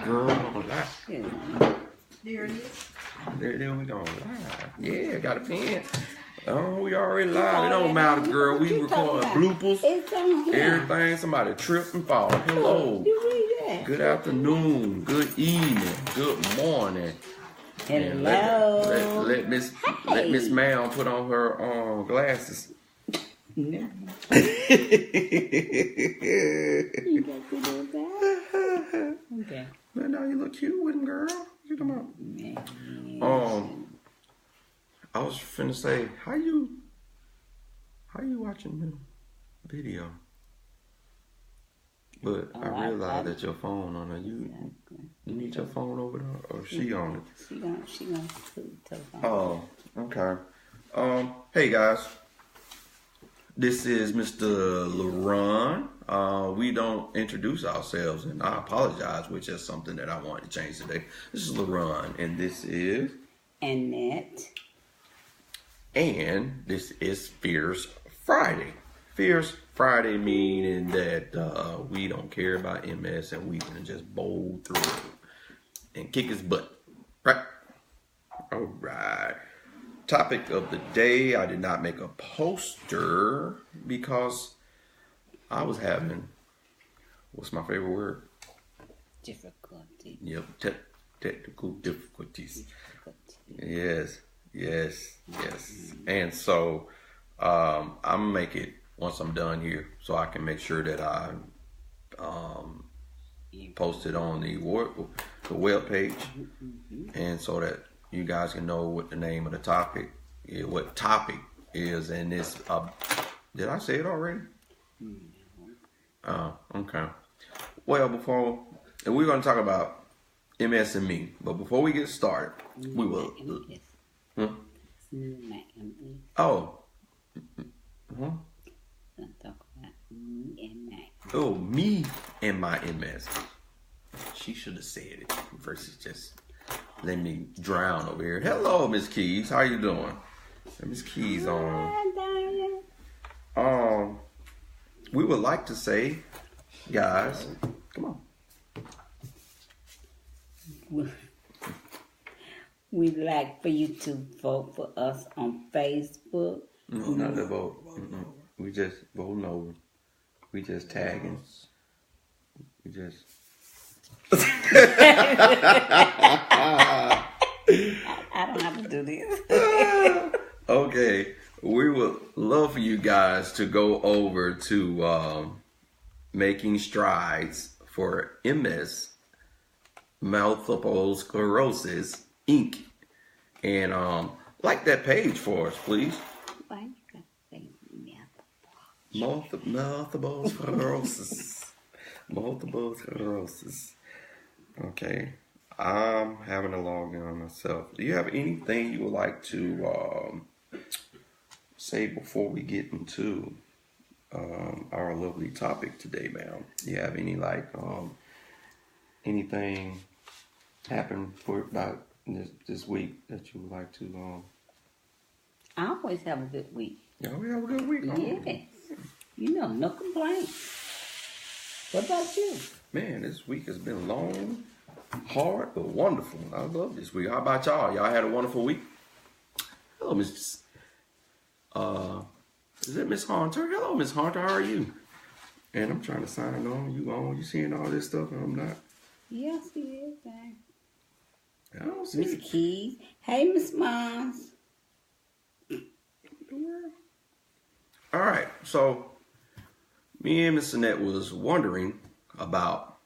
girl. Live. There it is. There we go. Live. Yeah, got a pen. Oh, we already live. It don't matter, girl. We record bloopers, everything. Somebody trip and fall. Hello. Good afternoon. Good evening. Good morning. Hello. Let Miss Ma'am put on her glasses. No. Okay. Man, now you look cute with him, girl. You come on. I was finna say, how you watching the video? But I realized that your phone on it. You need your phone over there, or she on it? She gonna put the telephone. Oh, okay. Hey guys, this is Mr. LaRon. We don't introduce ourselves, and I apologize, which is something that I wanted to change today. This is LaRon, and this is Annette. And this is Fierce Friday. Fierce Friday meaning that we don't care about MS and we can just bowl through it and kick his butt. Right? All right. Topic of the day. I did not make a poster because I was having, what's my favorite word? Difficulty. Yep. Technical difficulties. Yes. And so I'm gonna make it once I'm done here, so I can make sure that I post it on the web page, and so that you guys can know what the name of the topic is, what topic is in this. Did I say it already? Okay. Well, we're gonna talk about MS and me, but before we get started, we will. Oh. Oh, me and my MS. She should have said it versus just let me drown over here. Hello, Miss Keys. How you doing? Miss Keys on. We would like to say, guys, come on. We'd like for you to vote for us on Facebook. No, not to vote. We just voting over. We just tagging. We just. I don't have to do this. Okay. We would love for you guys to go over to Making Strides for MS, Multiple Sclerosis, Inc. And like that page for us, please. Multiple sclerosis. Multiple sclerosis. Okay. I'm having to log in on myself. Do you have anything you would like to say before we get into our lovely topic today, ma'am? Do you have any anything happen about this week that you would like to? I always have a good week. Yeah, we have a good week. Yes. No complaints. What about you? Man, this week has been long, hard, but wonderful. I love this week. How about y'all? Y'all had a wonderful week? Hello, Miss. Is it Miss Hunter? Hello, Miss Hunter. How are you? And I'm trying to sign on. You seeing all this stuff and I'm not? Yes, he is. I don't see Miss Keys. Hey, Miss Mons. All right. So, me and Miss Annette was wondering about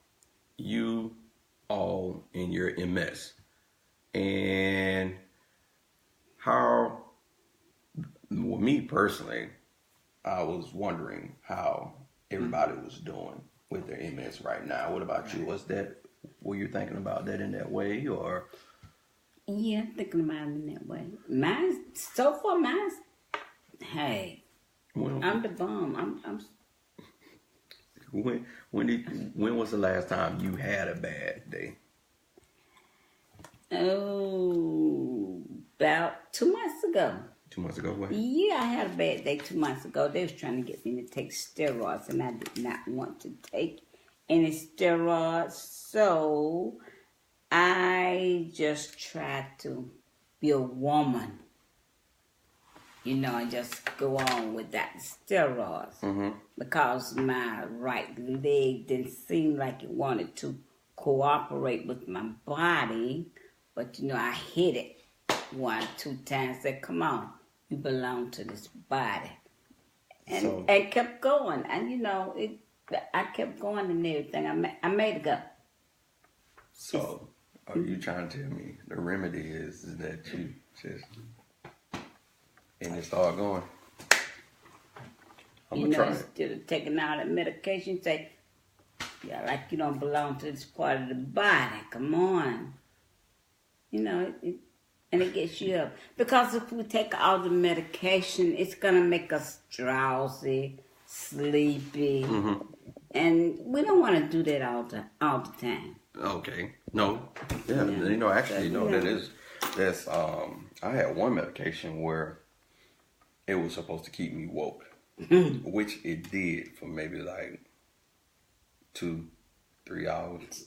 you all in your MS and how, well, me personally, I was wondering how everybody was doing with their MS right now. What about you? Were you thinking about that in that way, or? Yeah, thinking about it in that way. Hey, I'm the bomb. When was the last time you had a bad day? Oh, about 2 months ago. 2 months ago, what? Yeah, I had a bad day 2 months ago. They was trying to get me to take steroids, and I did not want to take any steroids. So I just try to be a woman, and just go on with that steroids. Mm-hmm. Because my right leg didn't seem like it wanted to cooperate with my body. But, I hit it 1-2 times. Said, come on, you belong to this body. And kept going. And, I kept going and everything. I made it go. So, are you trying to tell me the remedy is that you just, and it start going? I'm going to try it. Instead of taking all that medication, say, yeah, like you don't belong to this part of the body. Come on. And it gets you up. Because if we take all the medication, it's going to make us drowsy, sleepy. Mm-hmm. And we don't want to do that all the time. Okay. No. Yeah. Actually, that's I had one medication where it was supposed to keep me woke, which it did for maybe like 2-3 hours.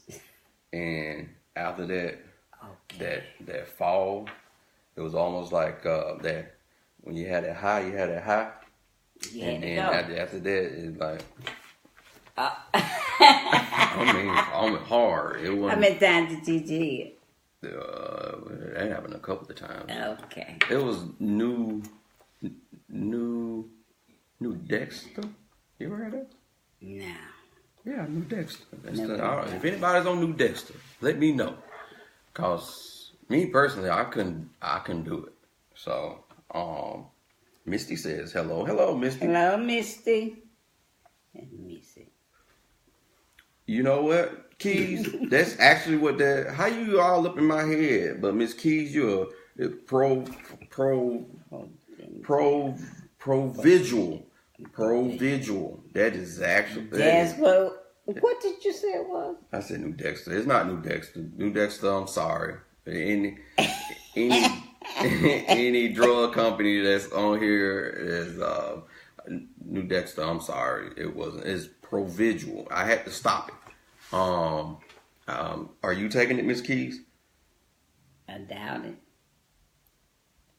And after that, that fall, it was almost like that when you had that high, you had that high. Yeah, and then after that, it's like, I mean, hard. It wasn't. How many times did you it? That happened a couple of times. Okay. It was new Dexter. You ever heard of that? No. Yeah, New Dexter. If anybody's on New Dexter, let me know. Cause me personally, I couldn't do it. So, Misty says, hello, Misty. Hello, Misty. Let me see. You know what, Keys? That's actually what that. How you all up in my head? But Miss Keys, you're a pro visual. That is actually. That's what did you say it was? I said New Dexter. It's not New Dexter. New Dexter, I'm sorry. Any drug company that's on here is New Dexter. I'm sorry. It wasn't. It's Provisual. I had to stop it. Are you taking it, Miss Keys? I doubt it.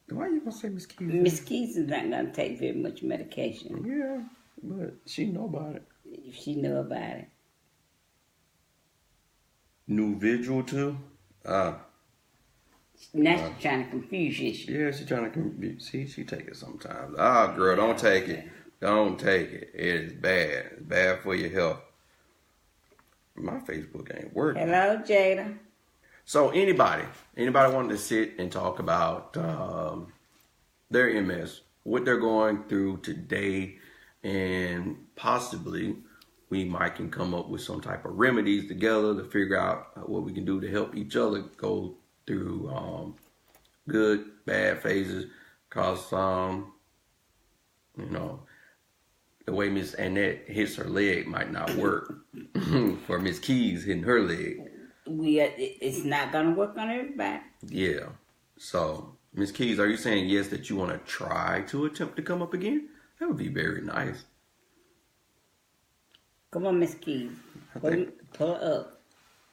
Why are you gonna say Miss Keys? Miss Keys is not gonna take very much medication. Yeah, but she know about it. If she know about it. New Vigil too? Now she's trying to confuse you. Yeah, she's trying to confuse. See, she take it sometimes. Girl, don't take it. Don't take it. It is bad. It's bad for your health. My Facebook ain't working. Hello, Jada. So anybody wanted to sit and talk about their MS, what they're going through today, and possibly we might can come up with some type of remedies together to figure out what we can do to help each other go through good, bad phases. Cause the way Miss Annette hits her leg might not work for Miss Keys hitting her leg. It's not gonna work on everybody. Yeah. So, Miss Keys, are you saying yes that you want to try to attempt to come up again? That would be very nice. Come on, Miss Keys. Pull her up.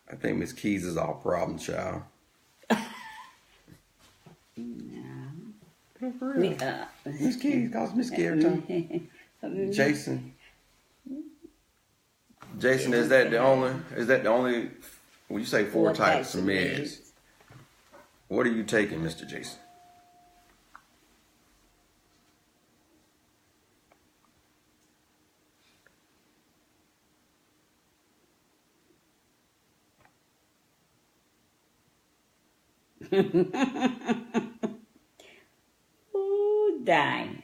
I think Miss Keys is our problem child. No. For real. Miss Keys calls Miss Keys every time. Jason, is that the only, when you say four types of meds, what are you taking, Mr. Jason? Ooh, dying.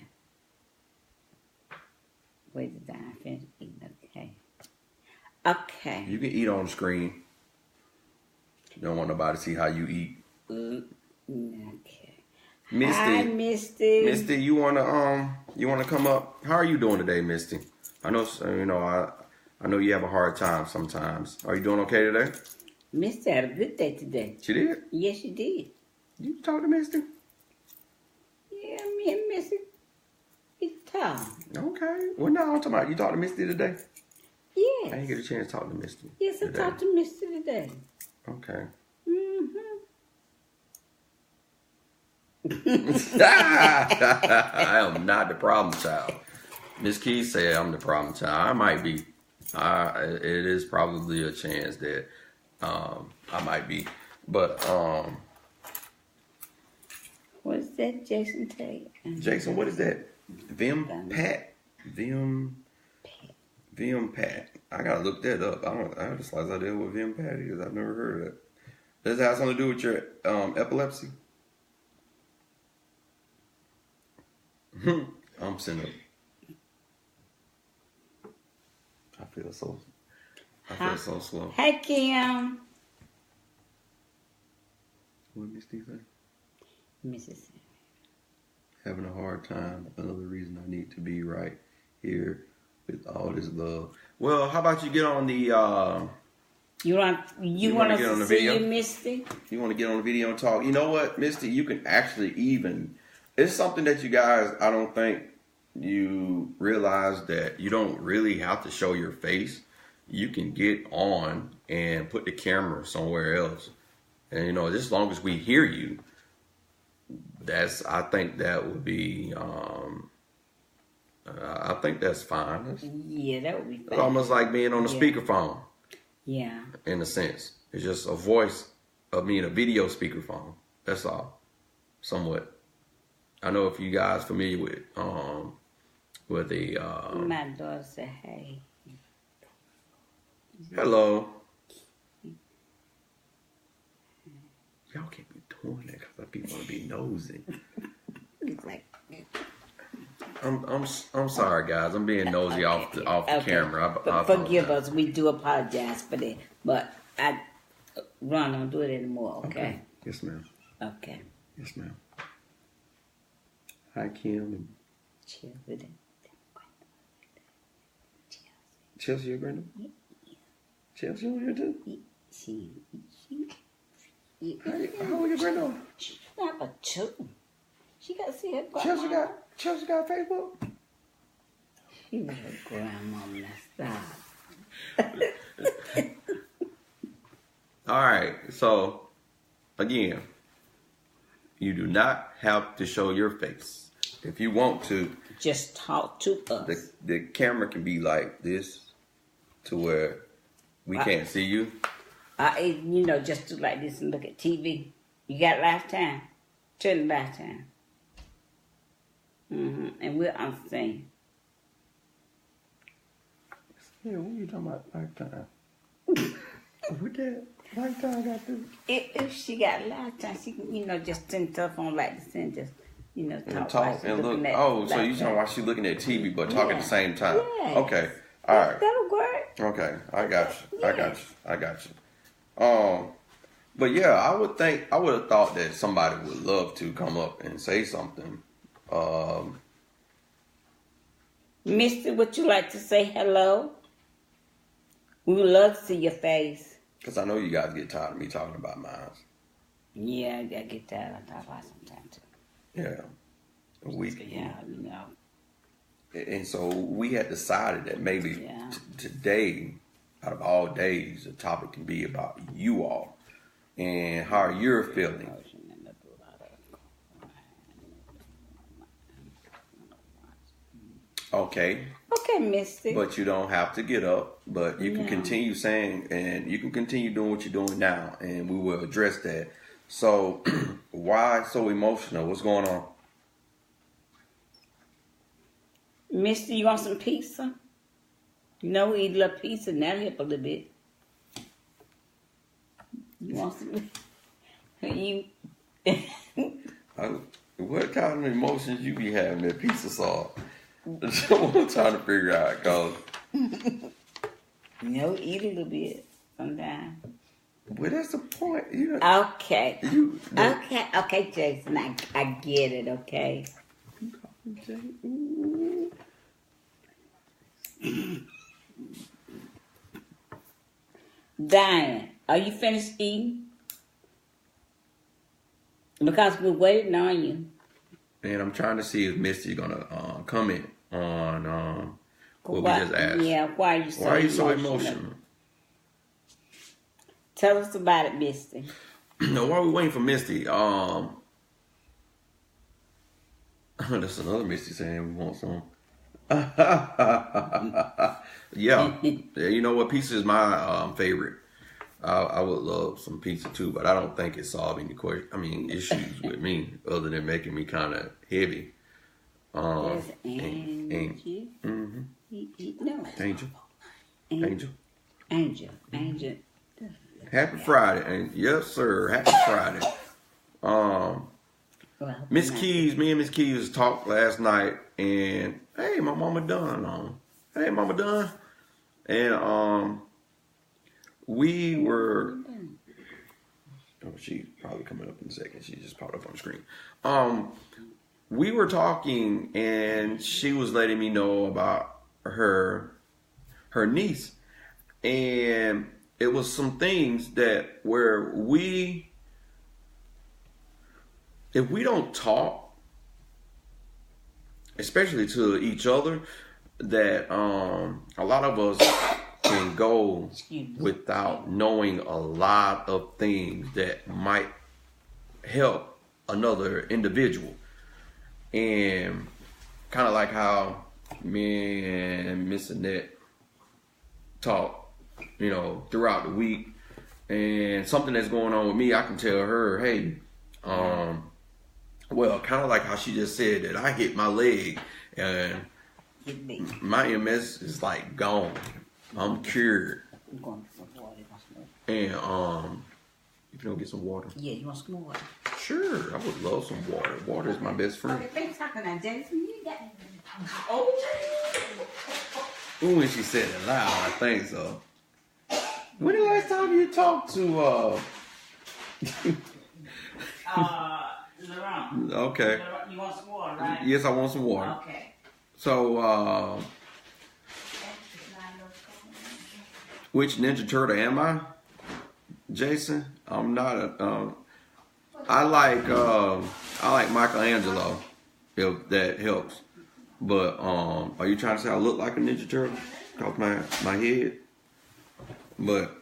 Wait to die. Finish eating. Okay. You can eat on the screen. You don't want nobody to see how you eat. Okay. Misty. Hi, Misty. Misty, you wanna come up? How are you doing today, Misty? I know I know you have a hard time sometimes. Are you doing okay today? Misty had a good day today. She did? Yes, she did. You talk to Misty? Yeah, me and Misty, we talk. Okay. Well, no, I'm talking about you talked to Misty today? Yes. I didn't get a chance to talk to Misty. Yes, I talked to Misty today. Okay. Mm-hmm. I am not the problem child. Miss Keys said I'm the problem child. I might be. It is probably a chance that I might be. But what is that, Jason Tate? Jason, what is that? Vim Pat? Vim Pat. I gotta look that up. I just like I did what Vim Pat is. I've never heard of that. Does it have something to do with your epilepsy? I'm sitting up. I feel so slow. Hey, Kim. What did Steve say? Mrs. Having a hard time. Another reason I need to be right here with all this love. Well, how about you get on the You want us to see you, Misty? You want to get on the video and talk? You know what, Misty? You can actually it's something that you guys, I don't think you realize that you don't really have to show your face. You can get on and put the camera somewhere else. And, just as long as we hear you, I think that would be, I think that's fine. Yeah, that would be fine. It's almost like being on a speakerphone. Yeah. In a sense. It's just a voice of me in a video speakerphone. That's all. Somewhat. I know if you guys familiar with the my daughter said, hey. Hello. Y'all can't be doing that because people want to be nosy. I'm sorry, guys. I'm being nosy off the camera. Forgive us. We do apologize for that. But Ron, don't do it anymore, okay? Yes, ma'am. Okay. Yes, ma'am. Hi, Kim. Chelsea, your granddaughter? Yeah. Chelsea on here too? How old your granddaughter? She's not but 2. She got to see her grandma. Chelsea got Facebook? She was her grandma. Stop. All right. So, again, you do not have to show your face. If you want to, just talk to us. The camera can be like this to where we can't see you. Just do like this and look at TV. You got lifetime. Turn the lifetime. And we'll understand. Yeah, what are you talking about lifetime? What that lifetime got to do? If she got lifetime, she can, just send telephone like this and just, talk and look. Oh, so you talking about she looking at TV but talking at the same time? Yeah. Okay. All right. That'll work. Okay, I got you. I got you. But yeah, I would have thought that somebody would love to come up and say something. Mister, would you like to say hello? We would love to see your face. Because I know you guys get tired of me talking about mine. Yeah, I get tired of talking about sometimes too. Yeah. Yeah. And so we had decided that maybe today, out of all days, the topic can be about you all and how you're feeling. Okay. Okay, Misty. But you don't have to get up. But you can continue saying, and you can continue doing what you're doing now, and we will address that. So, why so emotional? What's going on? Mister, you want some pizza? We eat a little pizza and that'll help a little bit. You want some? What kind of emotions you be having that pizza sauce? That's what I'm trying to figure out, cause eat a little bit sometimes. Well, that's the point. Okay. Okay, Jason. I get it. Okay. Diane, are you finished eating? Because we're waiting on you. And I'm trying to see if Misty's gonna comment on what we just asked. Yeah, why are you so emotional? Tell us about it, Misty. No, while we're waiting for Misty, That's another Misty saying we want some. Yeah. Yeah, you know what? Pizza is my favorite. I would love some pizza too, but I don't think it's solving the question. I mean, issues with me other than making me kind of heavy. There's And, Angie. mm-hmm. No. Angel. Angel. Happy Friday, and yes, sir. Happy Friday. Miss Keys, me and Miss Keys talked last night, and hey, my mama done. Hey, mama done, and we were. Oh, she's probably coming up in a second. She just popped up on the screen. We were talking, and she was letting me know about her niece, and it was some things that where if we don't talk, especially to each other, that a lot of us can go without knowing a lot of things that might help another individual. And kind of like how me and Miss Annette talk, you know, throughout the week, and something that's going on with me, I can tell her, hey, well, kind of like how she just said that I hit my leg and my MS is like gone. I'm cured. I'm going for some water. And if you don't get some water. Yeah, you want some water? Sure, I would love some water. Water is my best friend. Okay, thanks talking now, Jason. You got Ooh, when she said it loud, I think so. When the last time you talked to Laurent. Okay. You want some water, right? Yes, I want some water. Okay. So which Ninja Turtle am I? Jason? I'm not a I like Michelangelo, if that helps. But are you trying to say I look like a Ninja Turtle? Off my head? But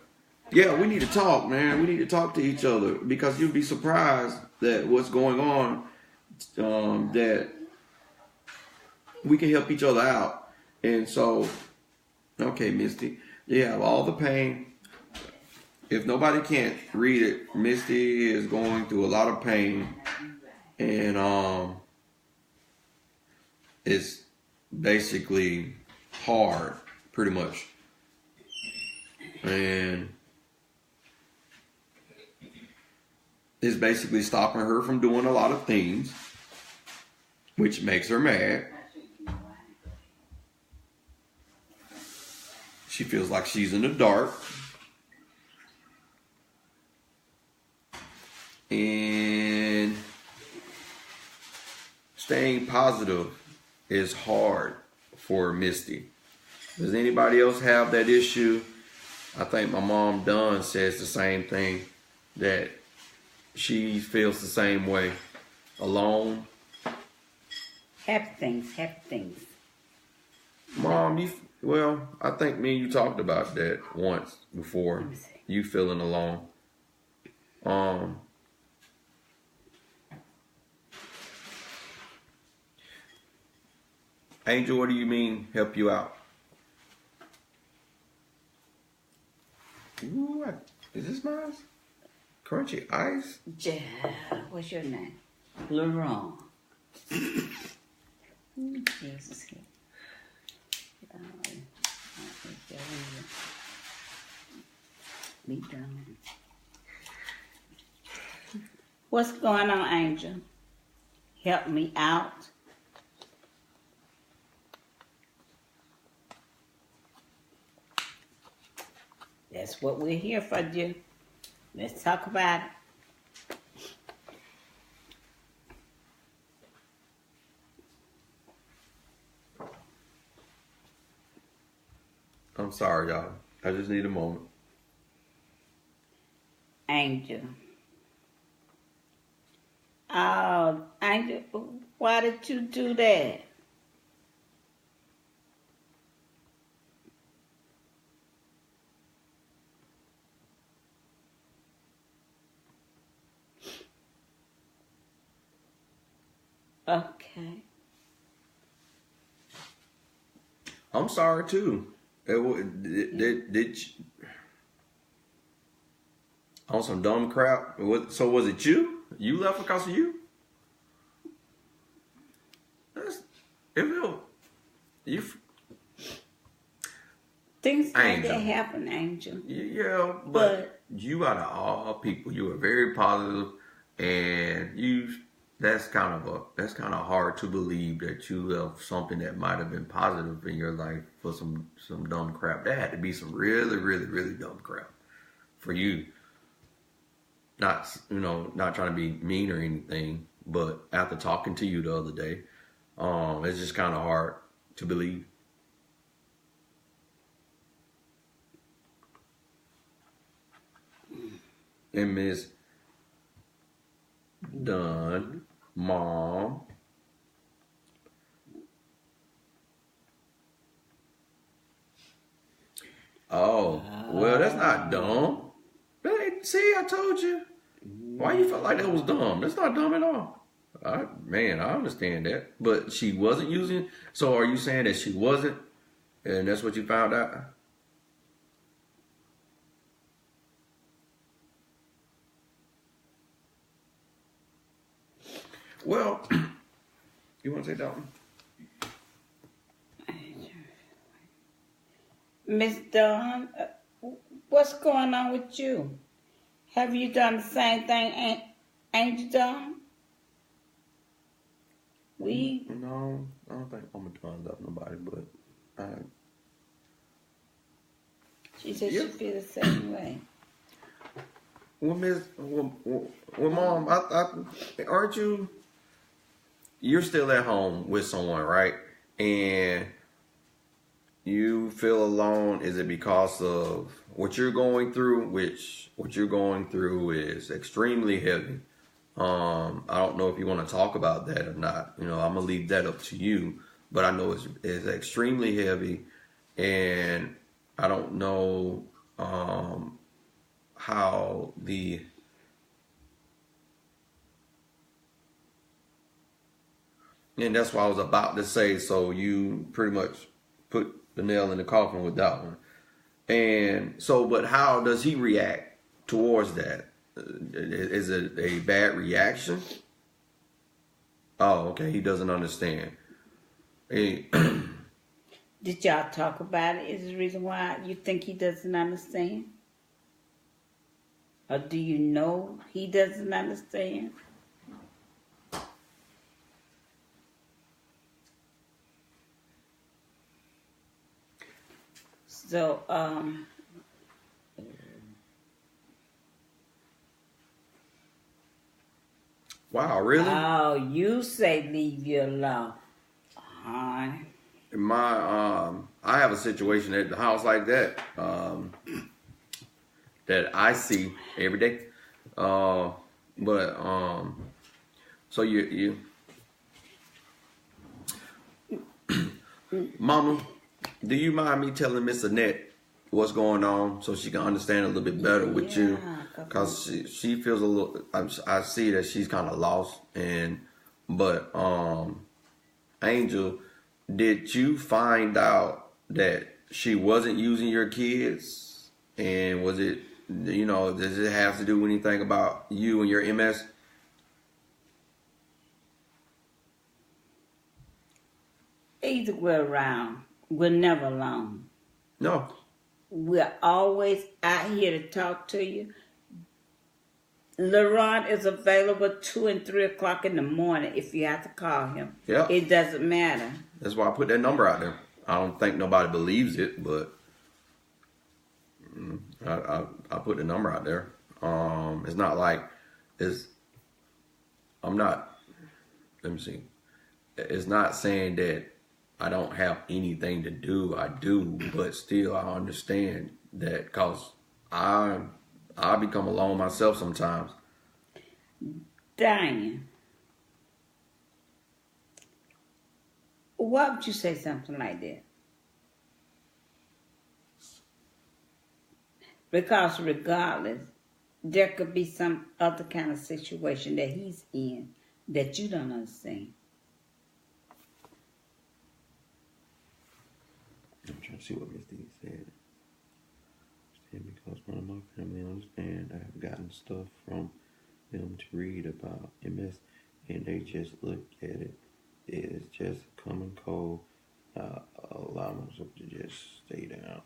yeah, we need to talk, man. We need to talk to each other because you'd be surprised that what's going on, that we can help each other out. And so, okay, Misty, you have all the pain. If nobody can't read it, Misty is going through a lot of pain, and it's basically hard, pretty much. And it's basically stopping her from doing a lot of things, which makes her mad. She feels like she's in the dark. And staying positive is hard for Misty. Does anybody else have that issue? I think my mom Dawn says the same thing, that she feels the same way. Alone. Happy things. Mom, well, I think me and you talked about that once before. You feeling alone. Angel, what do you mean help you out? Ooh, is this mine? Crunchy ice? Yeah, what's your name? Laurent. Yes, it's here. Be done. What's going on, Angel? Help me out. That's what we're here for, dear. Let's talk about it. I'm sorry, y'all. I just need a moment. Angel. Oh, Angel, why did you do that? Okay. I'm sorry too. Did you, on some dumb crap? So was it you? You left because of you? You. Things like Angel. that happen, Angel. Yeah, but you out of all people, you were very positive, and that's kind of hard to believe that you left something that might have been positive in your life for some dumb crap. That had to be some really, really, really dumb crap for you. Not trying to be mean or anything, but after talking to you the other day, it's just kind of hard to believe. And Miss Dunn, Mom. Oh, well, that's not dumb. See, I told you. Why you felt like that was dumb? That's not dumb at all. I understand that. But she wasn't using. So are you saying that she wasn't, and that's what you found out? Well, you want to say that one? Miss Dawn, what's going on with you? Have you done the same thing, Angel Dawn? No, I don't think Mama Dawn left nobody, but she said she feel the same way. Well, Mom, aren't you? You're still at home with someone, right? And you feel alone. Is it because of what you're going through? Which what you're going through is extremely heavy. I don't know if you want to talk about that or not. I'm gonna leave that up to you. But I know it's extremely heavy, and I don't know how the. And that's what I was about to say. So you pretty much put the nail in the coffin with that one. And so, but how does he react towards that? Is it a bad reaction? Oh, okay. He doesn't understand. Did y'all talk about it? Is the reason why you think he doesn't understand? Or do you know he doesn't understand? So, wow, really? Oh, you say leave you alone. I have a situation at the house like that, that I see every day. So you Mama, do you mind me telling Miss Annette what's going on so she can understand a little bit better with you? Because she feels a little. I see that she's kind of lost. But Angel, did you find out that she wasn't using your kids? And was it, does it have to do anything about you and your MS? either way around, we're never alone. No. We're always out here to talk to you. LeRon is available 2 and 3 o'clock in the morning if you have to call him. Yeah. It doesn't matter. That's why I put that number out there. I don't think nobody believes it, but I put the number out there. It's not like I'm not. Let me see. It's not saying that I don't have anything to do. I do, but still, I understand that because I become alone myself sometimes. Diane, why would you say something like that? Because regardless, there could be some other kind of situation that he's in that you don't understand. trying to see what Miss D said. Because one of my family understand I have gotten stuff from them to read about MS, and they just look at it. It's just a common cold. Allow myself to just stay down.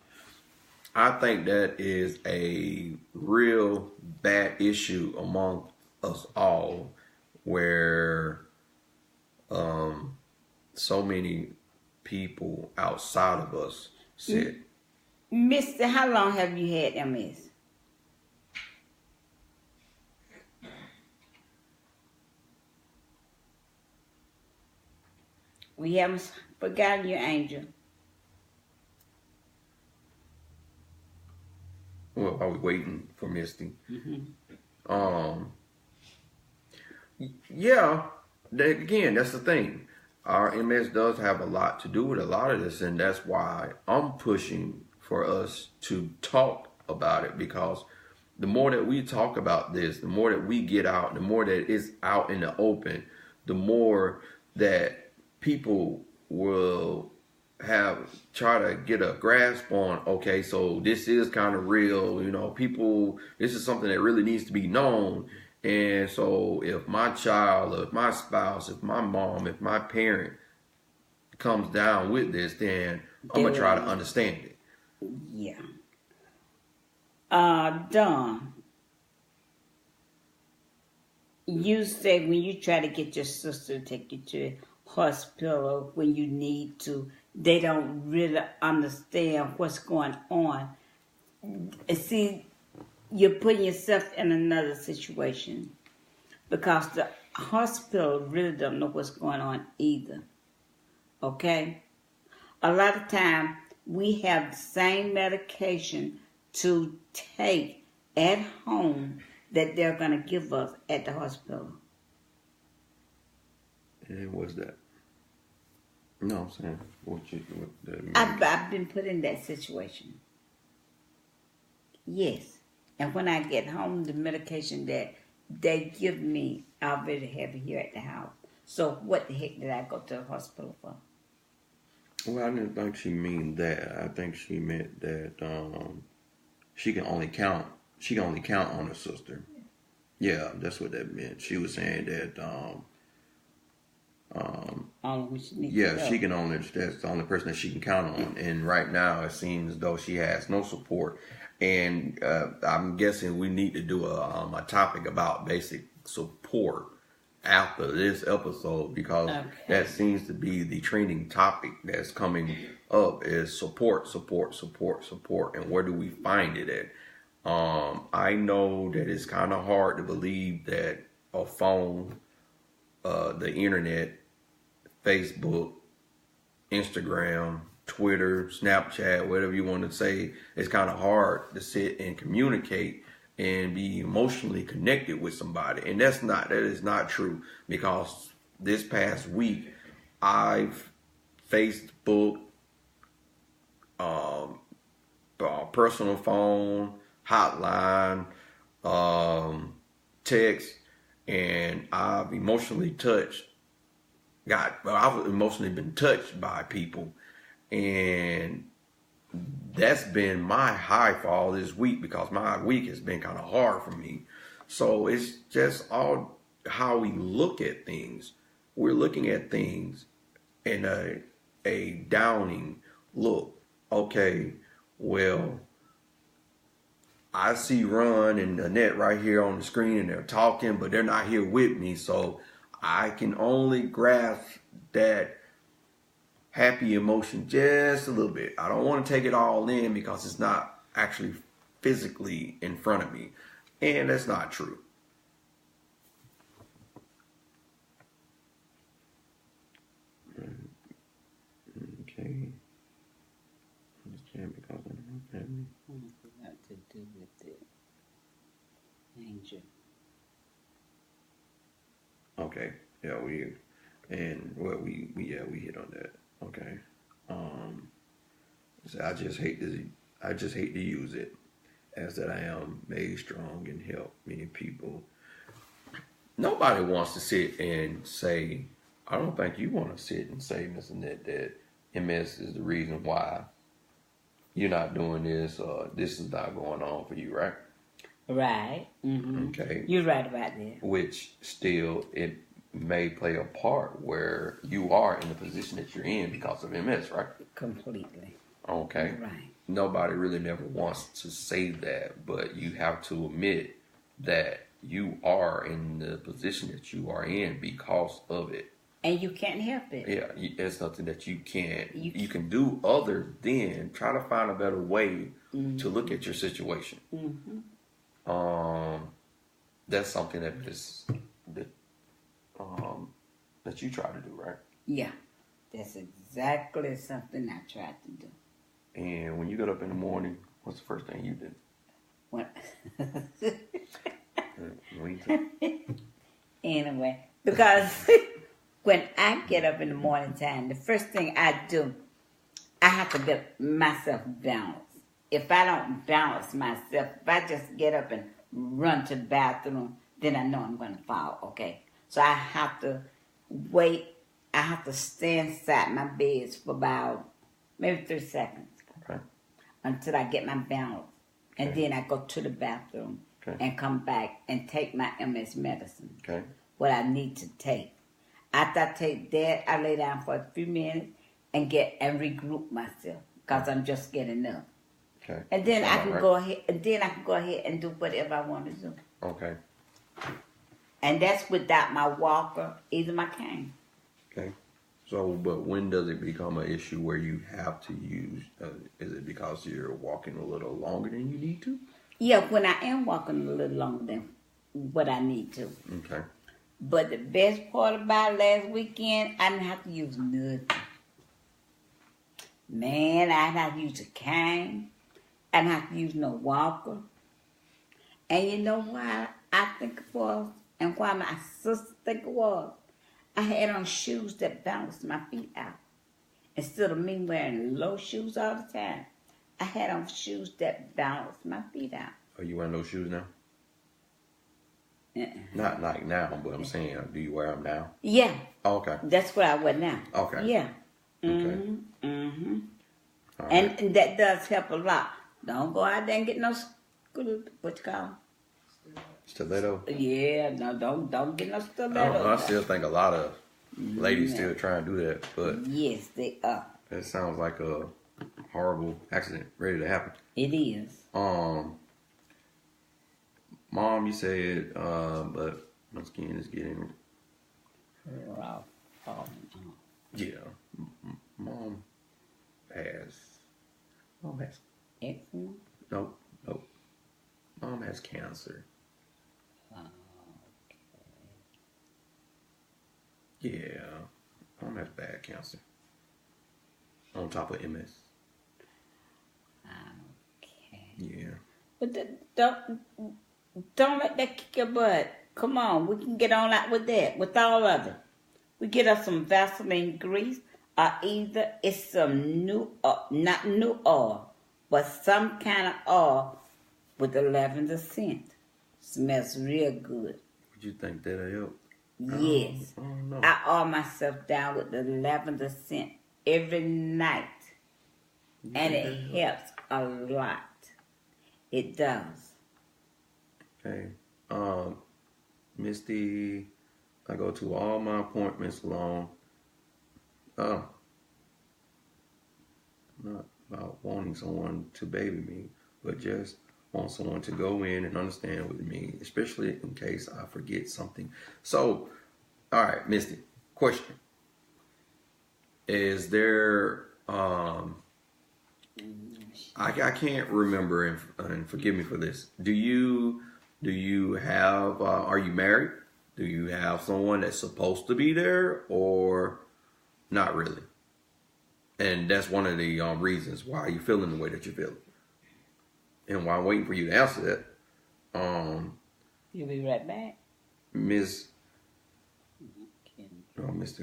I think that is a real bad issue among us all, where so many people outside of us sit. Mister, how long have you had MS? We haven't forgotten you, Angel. Well, are we waiting for Misty? Yeah. Again, that's the thing. Our MS does have a lot to do with a lot of this, and that's why I'm pushing for us to talk about it, because the more that we talk about this, the more that we get out, the more that it's out in the open, the more that people will try to get a grasp on, okay, so this is kind of real, you know, people, this is something that really needs to be known. And so if my child, or if my spouse, if my mom, if my parent comes down with this, then I'm going to try to understand it. Yeah. Dawn, you said when you try to get your sister to take you to hospital when you need to, they don't really understand what's going on. And see, you're putting yourself in another situation, because the hospital really don't know what's going on either. Okay? A lot of time we have the same medication to take at home that they're going to give us at the hospital. And what's that? No, I'm saying, I've been put in that situation. Yes. And when I get home, the medication that they give me, I already have it here at the house. So what the heck did I go to the hospital for? Well, I didn't think she mean that. I think she meant that she can only count on her sister. Yeah, that's what that meant. She was saying that she can only, that's the only person that she can count on. And right now it seems as though she has no support. And I'm guessing we need to do a topic about basic support after this episode, because that seems to be the trending topic that's coming up, is support. And where do we find it at? I know that it's kind of hard to believe that a phone, the internet, Facebook, Instagram, Twitter, Snapchat, whatever you want to say, it's kind of hard to sit and communicate and be emotionally connected with somebody. And that is not true, because this past week I've Facebook, personal phone, hotline, text, and I've emotionally I've emotionally been touched by people. And that's been my high for all this week, because my week has been kind of hard for me. So it's just all how we look at things. We're looking at things in a downing look. Okay, well, I see Ron and Annette right here on the screen, and they're talking, but they're not here with me. So I can only grasp that happy emotion just a little bit. I don't want to take it all in, because it's not actually physically in front of me. And that's not true. Okay. Understand, because of my family. What to do with it, Angel? Okay. Yeah, we hit on that. Okay. So I just hate to use it, as that I am made strong and help many people. Nobody wants to sit and say, I don't think you want to sit and say, Miss Annette, that MS is the reason why you're not doing this, this is not going on for you, right? Right. Mm-hmm. Okay. You're right about that. Which still, it may play a part where you are in the position that you're in because of MS, right? Completely. Okay. Right. Nobody really never wants to say that, but you have to admit that you are in the position that you are in because of it. And you can't help it. Yeah, it's nothing that you can do other than try to find a better way to look at your situation. Mm-hmm. That's something that you try to do, right? Yeah, that's exactly something I tried to do. And when you get up in the morning, what's the first thing you do? What? When Anyway, because when I get up in the morning time, the first thing I do, I have to get myself balanced. If I don't balance myself, if I just get up and run to the bathroom, then I know I'm going to fall, okay? So I have to wait. I have to stay inside my bed for about maybe 3 seconds. Okay. Until I get my balance. And then I go to the bathroom and come back and take my MS medicine. Okay. What I need to take. After I take that, I lay down for a few minutes and regroup myself because I'm just getting up. Okay. And then I can go ahead. And then I can go ahead and do whatever I want to do. Okay. And that's without my walker, either my cane. Okay. So, but when does it become an issue where you have to use? Is it because you're walking a little longer than you need to? Yeah, when I am walking a little longer than what I need to. Okay. But the best part about last weekend, I didn't have to use nothing. Man, I didn't have to use a cane. I didn't have to use no walker. And you know why I think it was, and why my sister think it was? I had on shoes that balanced my feet out. Instead of me wearing low shoes all the time, I had on shoes that balanced my feet out. Are you wearing those shoes now? Uh-uh. Not like now, but I'm saying, do you wear them now? Yeah. Oh, okay. That's what I wear now. Okay. Yeah. Okay. Mm-hmm. All And, right. and that does help a lot. Don't go out there and get no, what you call Stiletto. Yeah, no, don't get no stiletto. I still think a lot of ladies still try and do that, but yes, they are. that sounds like a horrible accident ready to happen. It is. Mom, you said, but my skin is getting Rough. yeah. Mom has Eczema? nope. Mom has cancer. Yeah, Mom has bad cancer. On top of MS. Okay. Yeah. But don't let that kick your butt. Come on, we can get on out with that, with all of it. We get us some Vaseline grease, or either it's some not new oil, but some kind of oil with a lavender scent. Smells real good. Would you think that'll help? Yes. I don't know. I oil myself down with the lavender scent every night. And it helps a lot. It does. Okay. Misty, I go to all my appointments alone. Not about wanting someone to baby me, but just want someone to go in and understand with me, especially in case I forget something. So, all right, Misty, question. Is there, I can't remember, and forgive me for this. Do you have, are you married? Do you have someone that's supposed to be there or not really? And that's one of the reasons why you're feeling the way that you're feeling. And while I'm waiting for you to answer that, You'll be right back. Misty,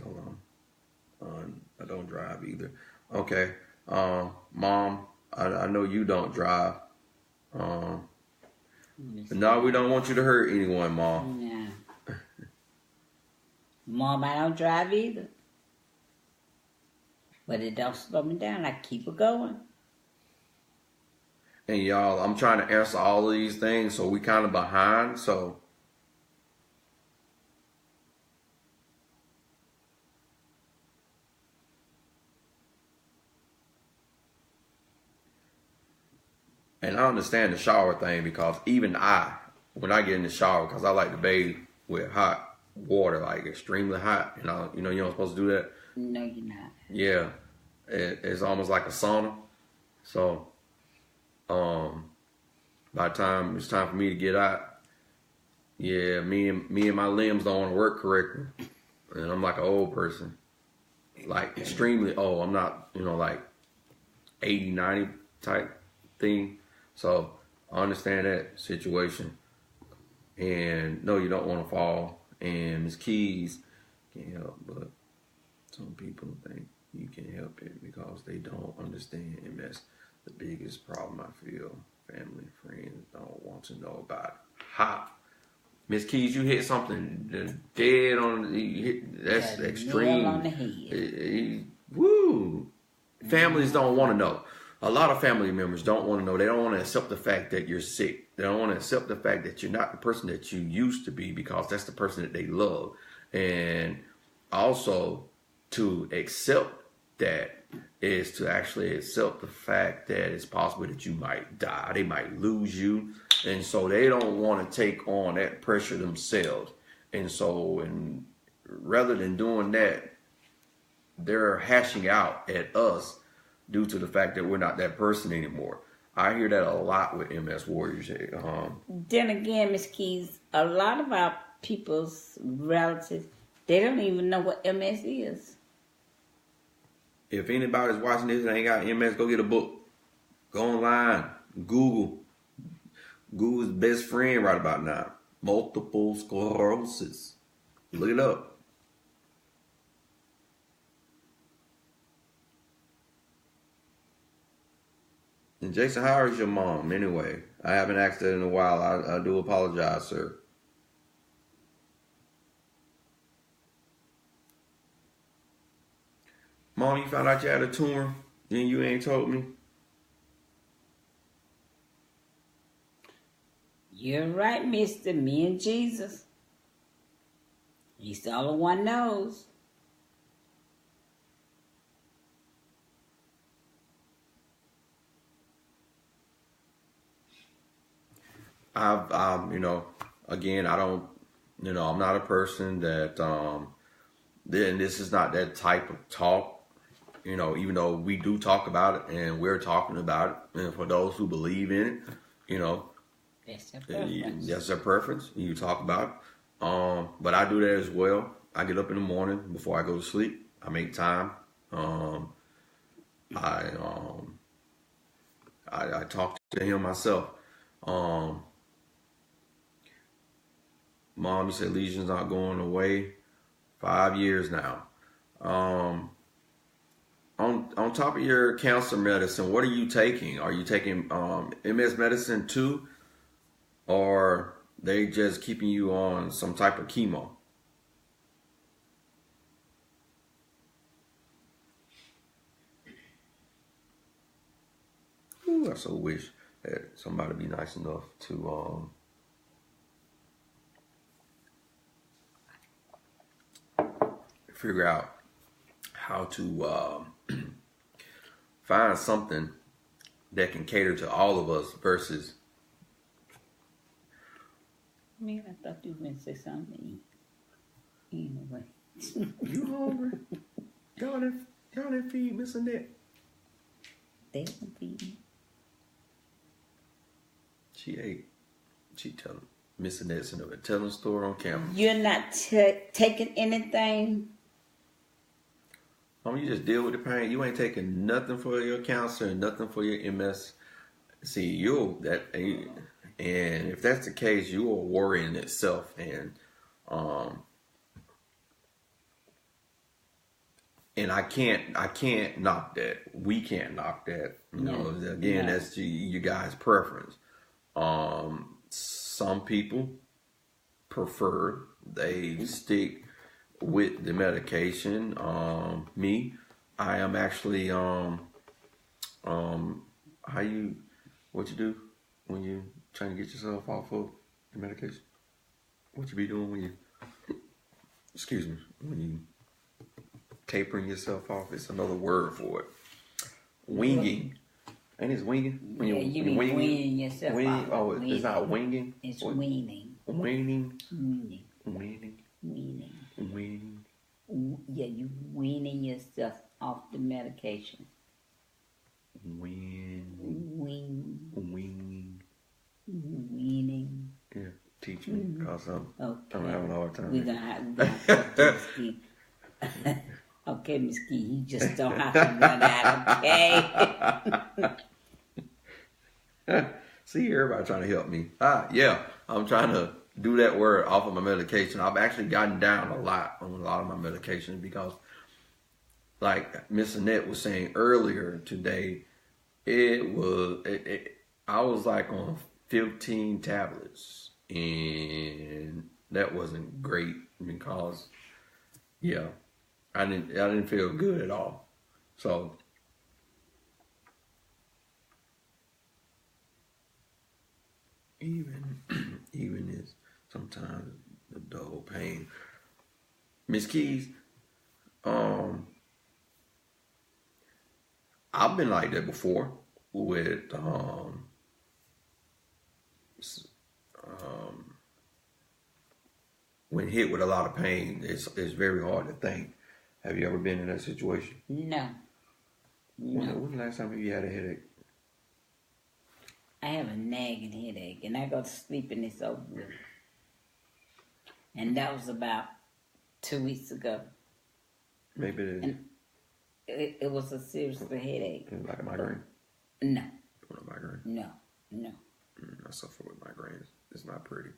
hold on. I don't drive either. Okay. Mom, I know you don't drive. No, we don't want you to hurt anyone, Mom. Yeah. Mom, I don't drive either. But it don't slow me down. I keep it going. And y'all, I'm trying to answer all of these things, so we kind of behind. So and I understand the shower thing, because even when I get in the shower, because I like to bathe with hot water, like extremely hot, and you're not supposed to do that. No, you're not. Yeah, it's almost like a sauna. So, by the time it's time for me to get out, yeah, me and my limbs don't want to work correctly, and I'm like an old person, like extremely old. I'm not, like 80, 90 type thing. So I understand that situation. And no, you don't want to fall. And Miss Keys can't help, but some people think you can help it because they don't understand MS. The biggest problem I feel, family, friends don't want to know about it. Ha! Miss Keys, you hit something dead on. That's extreme. Nail on the head. Woo! Families don't want to know. A lot of family members don't want to know. They don't want to accept the fact that you're sick. They don't want to accept the fact that you're not the person that you used to be, because that's the person that they love. And also, to accept that is to actually accept the fact that it's possible that you might die. They might lose you. And so they don't want to take on that pressure themselves. And so, rather than doing that, they're hashing out at us due to the fact that we're not that person anymore. I hear that a lot with MS warriors. Then again, Miss Keys, a lot of our people's relatives, they don't even know what MS is. If anybody's watching this and ain't got MS, go get a book. Go online. Google. Google's best friend right about now. Multiple sclerosis. Look it up. And Jason, how is your mom anyway? I haven't asked that in a while. I do apologize, sir. Mom, you found out you had a tumor, then you ain't told me? You're right, mister. Me and Jesus. He's the only one knows. Again, I don't, I'm not a person that, then this is not that type of talk, even though we do talk about it and we're talking about it. And for those who believe in it, That's their preference. that's their preference. You talk about it. But I do that as well. I get up in the morning before I go to sleep. I make time. I talk to him myself. Mom, you said lesions not going away. 5 years now. On top of your cancer medicine, what are you taking? Are you taking MS medicine too, or they just keeping you on some type of chemo? Ooh, I so wish that somebody be nice enough to figure out how to find something that can cater to all of us versus. Man, I thought you were going to say something. Anyway. You hungry? Y'all didn't feed Miss Annette. They can feed me. She ate. She telling Miss Annette's in a telling story on camera. You're not taking anything? You just deal with the pain. You ain't taking nothing for your cancer and nothing for your MS. See, and if that's the case, you are worrying itself, and I can't knock that. We can't knock that. Again, that's you guys' preference. Some people prefer they stick with the medication. Me, I am actually What you do when you trying to get yourself off of your medication? What you be doing when you, excuse me, when you tapering yourself off? It's another word for it. Winging. Ain't it winging? When yeah, you be weaning yourself off. Oh, it's not winging? It's weaning. Weaning. Weaning. Weaning. Weaning. Weaning. Yeah, you weaning yourself off the medication. Weaning. Weaning. Yeah, teach me, cause I'm having a hard time. We're gonna have to Ski. Okay, Miss Key, you just don't have to run out, okay? See, everybody trying to help me. Yeah, I'm trying to do that word off of my medication. I've actually gotten down a lot on a lot of my medications because, like Miss Annette was saying earlier today, I was like on 15 tablets, and that wasn't great because, yeah, I didn't feel good at all. So even is sometimes the dull pain. Miss Keys, I've been like that before with when hit with a lot of pain. It's very hard to think. Have you ever been in that situation? No. When the last time you had a headache? I have a nagging headache, and I go to sleep and it's over with. And that was about 2 weeks ago. Maybe it was a serious headache. It was like a migraine? No. What a migraine? No. I suffer with migraines. It's not pretty.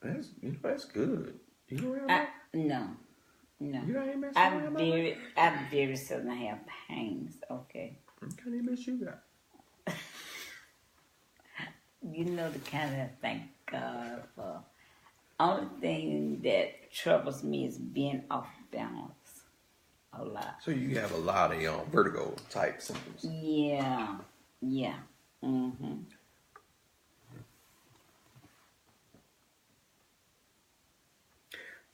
That's good. You don't have No. You don't have I very seldom have pains. Okay. What kind of MS you got? You know the kind of thank God for. Only thing that troubles me is being off balance a lot. So you have a lot of vertigo type symptoms. Yeah. Mm-hmm.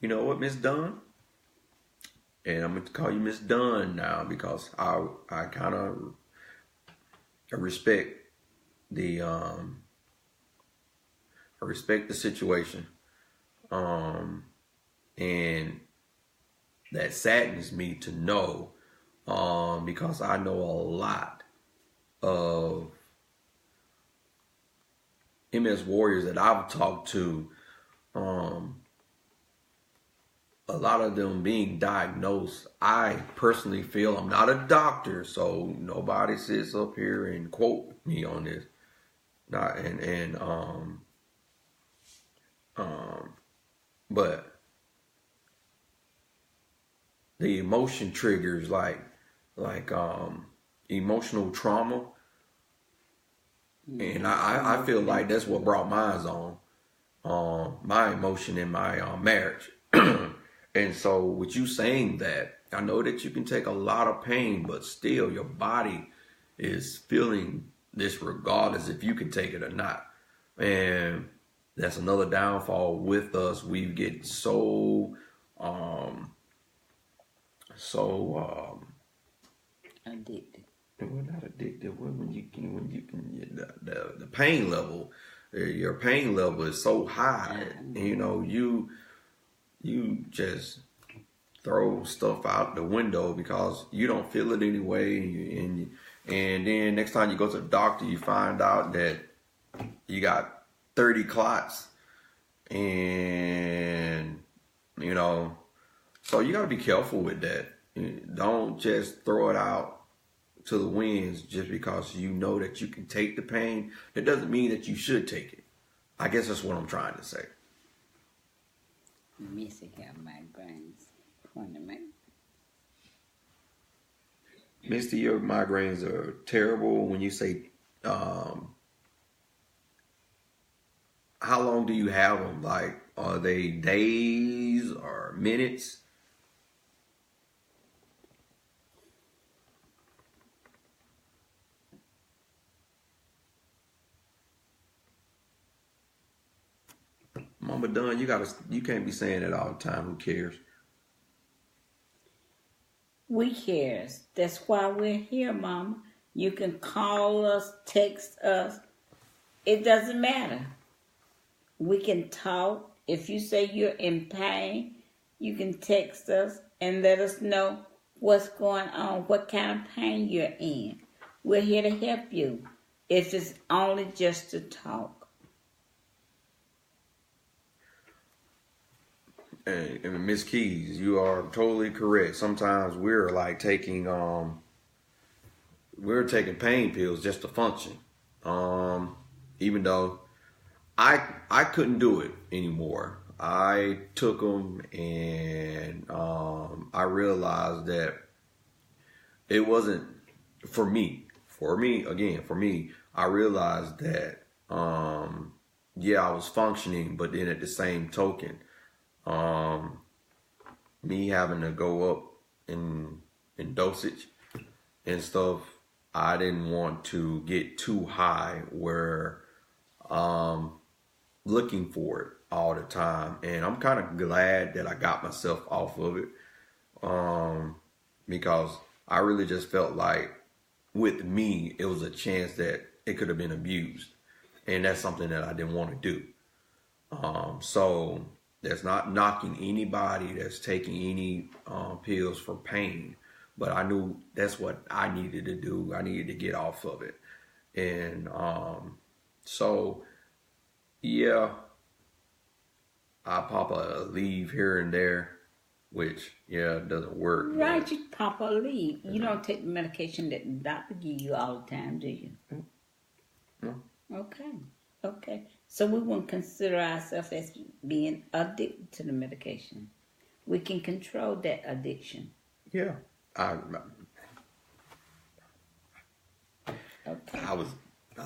You know what, Miss Dunn? And I'm going to call you Miss Dunn now because I kind of respect the situation. And that saddens me to know, because I know a lot of MS warriors that I've talked to, a lot of them being diagnosed. I personally feel, I'm not a doctor, so nobody sits up here and quote me on this. But the emotion triggers like emotional trauma, and I feel like that's what brought mine on, my emotion in my marriage. And so with you saying that, I know that you can take a lot of pain, but still your body is feeling this regardless if you can take it or not. And that's another downfall with us. We get so Addicted. We're not addicted. When you can the pain level, your pain level is so high. And, you just throw stuff out the window because you don't feel it anyway. And then next time you go to the doctor, you find out that you got 30 clots. And, so you got to be careful with that. Don't just throw it out to the winds just because you know that you can take the pain. That doesn't mean that you should take it. I guess that's what I'm trying to say. Missy have migraines. Misty, your migraines are terrible. When you say, how long do you have them? Like, are they days or minutes? Mama Dunn, you can't be saying that all the time. Who cares? We cares. That's why we're here, Mama. You can call us, text us. It doesn't matter. We can talk. If you say you're in pain, you can text us and let us know what's going on, what kind of pain you're in. We're here to help you if it's only just to talk. And Miss Keys, you are totally correct. Sometimes we're like taking pain pills just to function. Even though I couldn't do it anymore. I took them and I realized that it wasn't for me. For me, I realized that I was functioning, but then at the same token, me having to go up in dosage and stuff, I didn't want to get too high where looking for it all the time. And I'm kind of glad that I got myself off of it because I really just felt like with me, it was a chance that it could have been abused. And that's something that I didn't want to do. So that's not knocking anybody that's taking any pills for pain. But I knew that's what I needed to do. I needed to get off of it. And so, yeah, I pop a leave here and there, which, it doesn't work. Right, but you pop a leave. You don't take the medication that the doctor give you all the time, do you? No. Okay. So we won't consider ourselves as being addicted to the medication. We can control that addiction. Yeah. I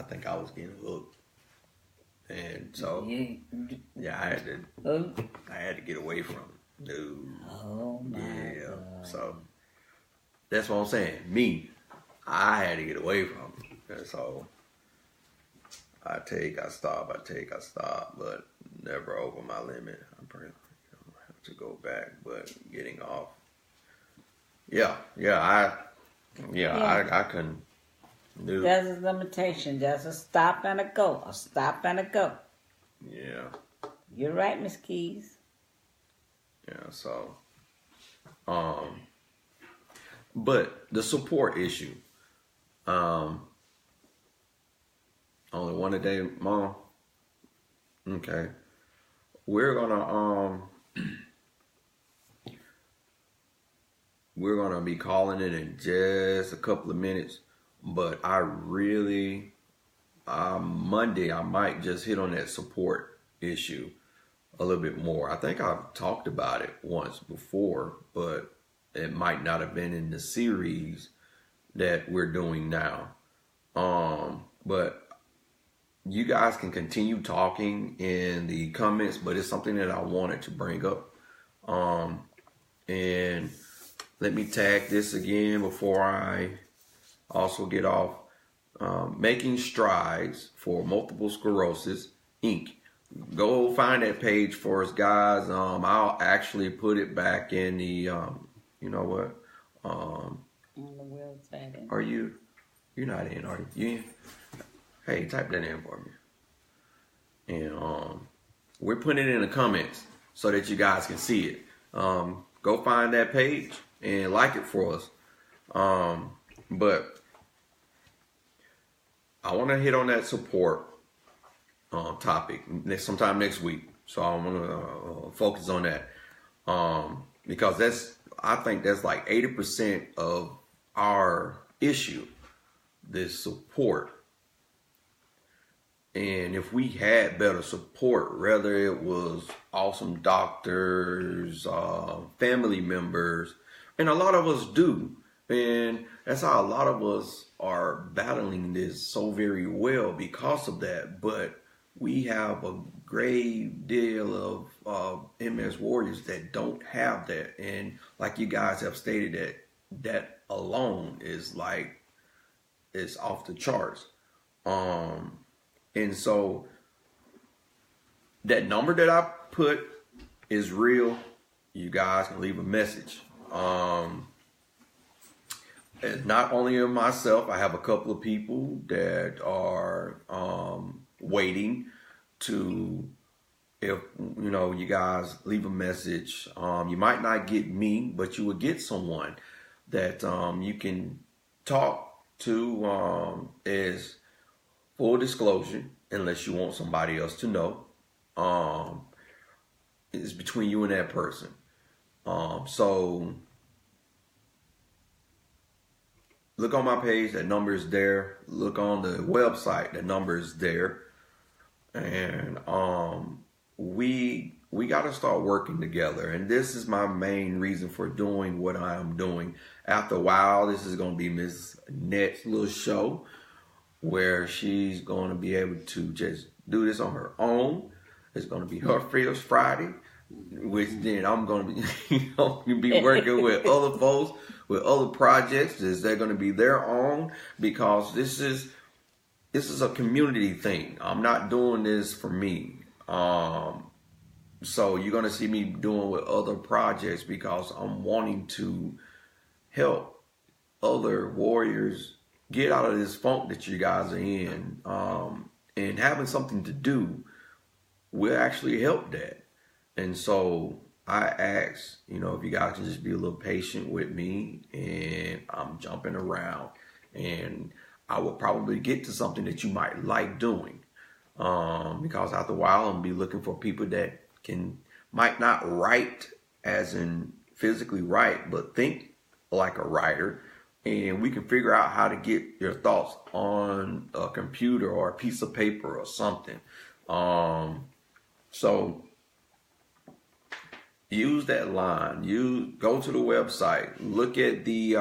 think I was getting hooked. And so I had to get away from it. Dude. Oh my God. So that's what I'm saying. Me, I had to get away from it. And so I stop, but never over my limit. I'm pretty have to go back, but getting off. I couldn't do. There's a limitation. There's a stop and a go. Yeah. You're right, Miss Keys. Yeah, so but the support issue. Only one a day, Mom. Okay. We're gonna be calling it in just a couple of minutes, but Monday I might just hit on that support issue a little bit more. I think I've talked about it once before, but it might not have been in the series that we're doing now. But you guys can continue talking in the comments, but it's something that I wanted to bring up. And let me tag this again before I also get off. Making strides for multiple sclerosis, Inc. Go find that page for us, guys. I'll actually put it back in the, you know what? On the website. Are you? You're not in, are you? You in? Hey, type that in for me. And we're putting it in the comments so that you guys can see it. Go find that page and like it for us. But I want to hit on that support topic sometime next week. So I'm going to focus on that. Because I think that's like 80% of our issue, this support. And if we had better support, whether it was awesome doctors, family members, and a lot of us do, and that's how a lot of us are battling this so very well because of that. But we have a great deal of MS warriors that don't have that. And like you guys have stated, that alone is like, it's off the charts. And so that number that I put is real, you guys can leave a message. And not only of myself, I have a couple of people that are waiting to, if you guys leave a message. You might not get me, but you will get someone that you can talk to. Is full disclosure, unless you want somebody else to know. It's between you and that person. So look on my page, that number is there. Look on the website, that number is there. And we got to start working together. And this is my main reason for doing what I am doing. After a while, this is going to be Miss Net's little show where she's going to be able to just do this on her own. It's going to be her Freedom's Friday, which then I'm going to be working with other folks with other projects. They're going to be their own, because this is a community thing. I'm not doing this for me. So you're going to see me doing with other projects because I'm wanting to help other warriors get out of this funk that you guys are in. And having something to do will actually help that. And so I ask, if you guys can just be a little patient with me, and I'm jumping around, and I will probably get to something that you might like doing. Because after a while, I'm going to be looking for people that might not write as in physically write, but think like a writer. And we can figure out how to get your thoughts on a computer or a piece of paper or something. So use that line. You go to the website, look at the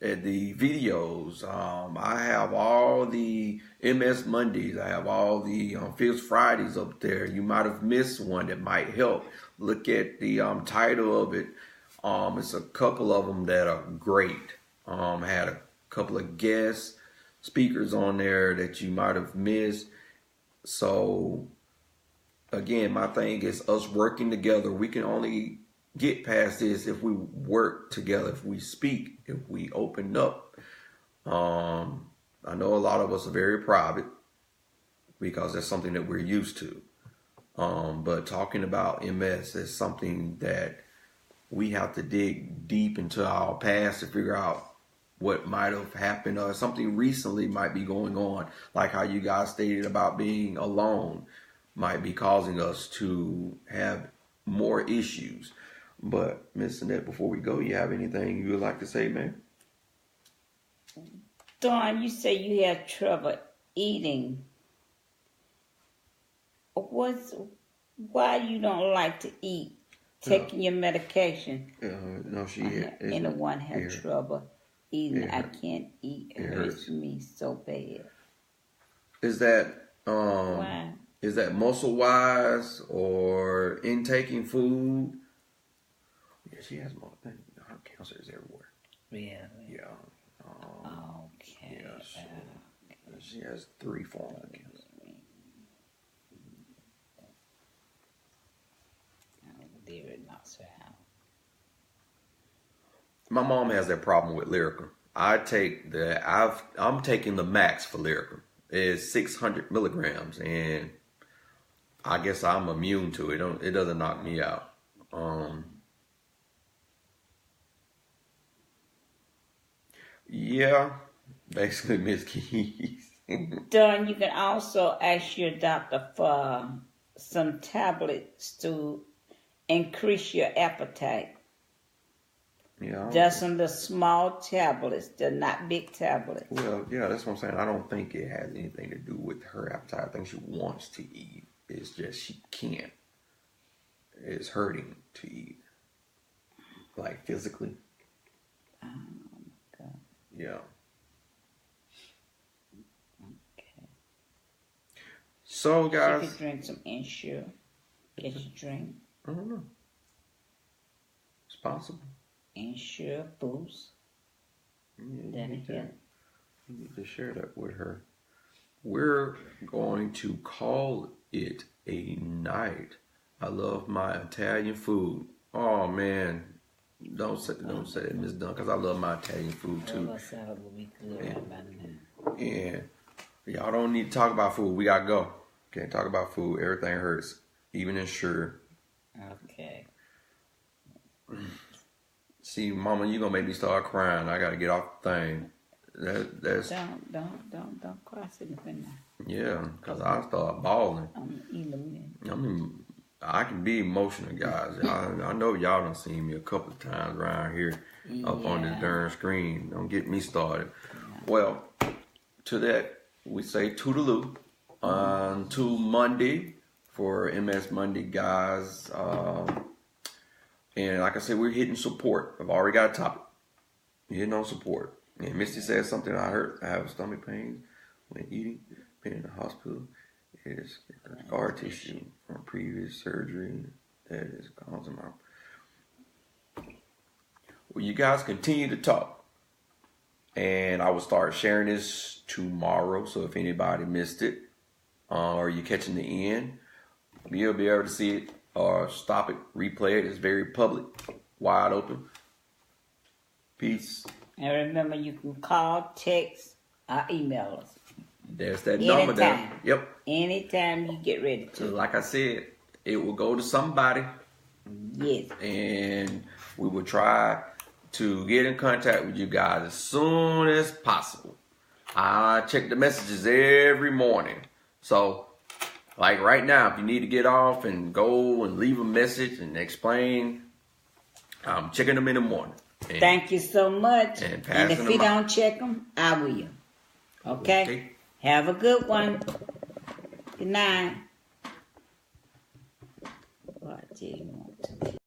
videos. I have all the MS Mondays. I have all the Feels Fridays up there. You might have missed one that might help. Look at the title of it. It's a couple of them that are great. I had a couple of guest speakers on there that you might have missed. So again, my thing is us working together. We can only get past this if we work together, if we speak, if we open up. I know a lot of us are very private because that's something that we're used to. But talking about MS is something that we have to dig deep into our past to figure out what might have happened, or something recently might be going on, like how you guys stated about being alone might be causing us to have more issues. But Miss Annette, before we go, you have anything you would like to say, man? Dawn, you say you have trouble eating. Why you don't like to eat? Taking your medication? No, Anyone have trouble eating? I can't eat. It hurts me so bad. Is that why? Is that muscle wise or intaking food? Yeah, she has more. Her cancer is everywhere. Yeah. Okay. Yeah, she has 3 forms of cancer. My mom has that problem with Lyrica. I'm taking the max for Lyrica. It's 600 milligrams, and I guess I'm immune to it. It doesn't knock me out. Yeah, basically, Miss Keys. Dawn, you can also ask your doctor for some tablets to increase your appetite. Yeah. Just some of the small tablets. They're not big tablets. Well, yeah, that's what I'm saying. I don't think it has anything to do with her appetite. I think she wants to eat. It's just she can't. It's hurting to eat. Like physically. God. Yeah. Okay. So, guys. She could drink some Ensure. Can she drink? I don't know. It's possible. Ensure Boost. You need to share that with her. We're going to call it a night. I love my Italian food. Oh man, don't say that, Miss Dunn, because I love my Italian food too. Salad will be good right about now. And y'all don't need to talk about food. We gotta go. Can't talk about food. Everything hurts, even in sugar. Okay. See, Mama, you gonna make me start crying. I gotta get off the thing. That's Don't cry sitting up in there. yeah, cause I start bawling. I'm eating I mean, I can be emotional, guys. I know y'all done seen me a couple of times around here up on this darn screen. Don't get me started. Yeah. Well, to that, we say toodaloo. To Monday for MS Monday, guys. And like I said, we're hitting support. I've already got a topic. Hitting on support. And Misty said something I heard. I have stomach pains when eating. Been in the hospital. It is scar tissue from previous surgery that is causing my. Well, you guys continue to talk. And I will start sharing this tomorrow. So if anybody missed it, or you're catching the end, you'll be able to see it or stop it, replay it. It's very public, wide open. Peace. And remember, you can call, text, or email us. There's that number there. Yep. Anytime you get ready to. Like I said, it will go to somebody. Yes. And we will try to get in contact with you guys as soon as possible. I check the messages every morning. So, like right now, if you need to get off and go and leave a message and explain, I'm checking them in the morning. And thank you so much. And if you don't check them, I will. Okay? Have a good one. Good night. Well, I tell you what to do.